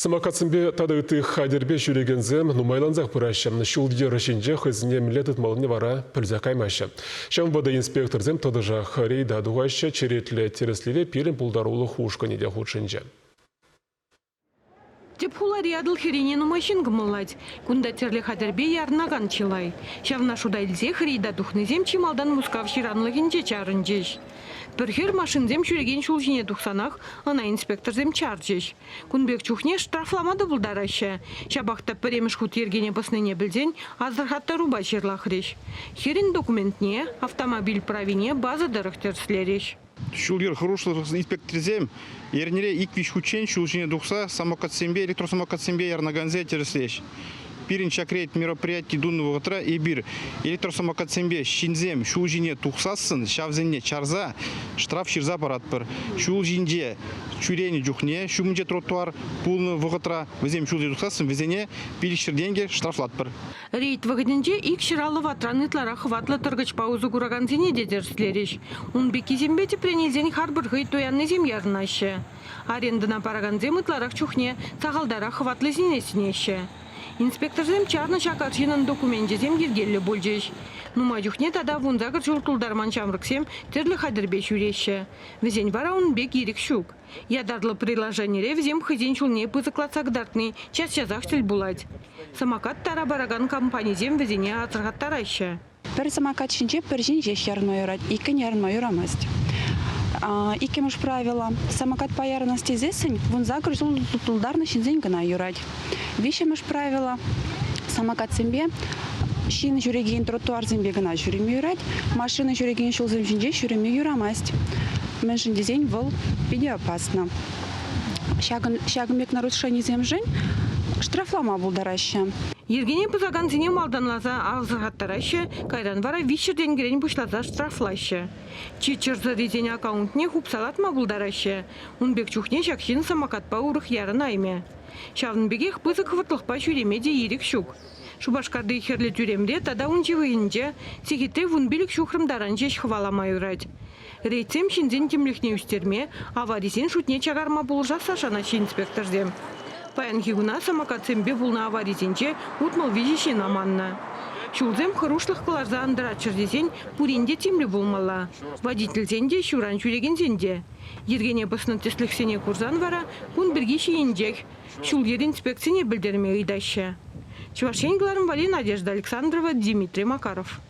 Самокатсымбе тадыты хадербе жүрегензем нумайланзақ пыраща. Шул ерішінже хызіне милетет малыне вара пілзі қаймашы. Шамбада инспекторзем тадыжа харейда дуғайша черетлі тереслеве пирен пулдарулы хушканиде худшынже. Деп хулари адыл херенену машин гымылать. Кунда терлі хадербе ярнаган чилай. Шавна шуда илзе хрейда тухнызем чималдан мускав ширанлығынже чарынжеш. Бірхер машинзем жүреген шулжине тухсанах, ана инспекторзем чаржеш. Кунбек чухне штрафламады бұлдарашы. Шабақта піреміш хут ергене басныне білден, аздырхатта руба жерлахреш. Херен документне, автомобиль правине база дырықтерслереш. Шулер хороший инспекторзем, ернере иквиш хучен шулжине тухса, самокатсембе, электросамокатсембе ярнаганзе терслеш. Пирин чакрет мероприятий дунного утра и бир электросамокатсембе шинзем шулжине тухсасын, шавзенне чарза, штраф ширза паратпыр. Шулжинде чурени жухне, шумже тротуар пулны вғытра, візем шулжи тухсасын, візене пилишір денге штрафлатпыр. Рейд вғыденде ик шыралы ватранытлара хватлы тұргыч паузы кураганзене дедерслереш. Он бекизембете пренезен харбыр гый тояннезем ярнашы. Арендына параганзем ытларах чухне, сағалдара хватлы зинесінеші. Инспекторзем чарны шакарчинын документезем ергелі болжеш. Нума жүхне тада вунзагыр журтулдарман чамрыксем терлі хадырбе жүреші. Візен бара он бек ерік шук. Ядарлы приложенире візем хызен чулне пызықлатсагдартны час-чазақ тіл булать. Самокат тара бараган компанизем візене ацырғаттарайшы. Бір самокат шинче бір жин жеш ярын ойырад, икі ярын ойырамаст. Икемеш правила. Самокат по ярности зесень, вон загр журтулдарны шинзен гына юрать. Вишемеш правила. Самокат сембе, шин жүреген тротуар зембе гына жүреме юрать, машина жүреген шул земжинже жүреме юрамасть. Меншин дизень вол пиде опасно. Шагымек нарушение земжень, штрафлама булдараща. Ергене пызаган зене малданлаза авзырғаттарашы, кайран вара вишерден керен бұшлаза штрафлашы. Чичырзы резене аккаунтне хупсалатма бұлдарашы. Унбек чухне шакшин самокатпа урых ярын айме. Шавнбегех пызык хватлықпа жүремеде ерік шук. Шубашкарды херлі тюремде тада унчивыйынже, сегетте вунбелік шухрымдаран жеш хваламай урать. Рейцем шинзен темлехне үстерме, аваризен шутне чагарма бұлжа сашанашы инспекторзем. Паянхигуна самокатсембе булна аваризенче утмал вижище наманна. Шулзем хорошлых каларза андырачырдесен пуринде тимлі булмала. Водительзенде шуран жүрегензенде. Ергене басны тесліксене курзан вара, кун біргеші ендек. Шул ер инспекцияне білдерме үйдашы. Чувашенгларым Вали, Надежда Александрова, Дмитрий Макаров.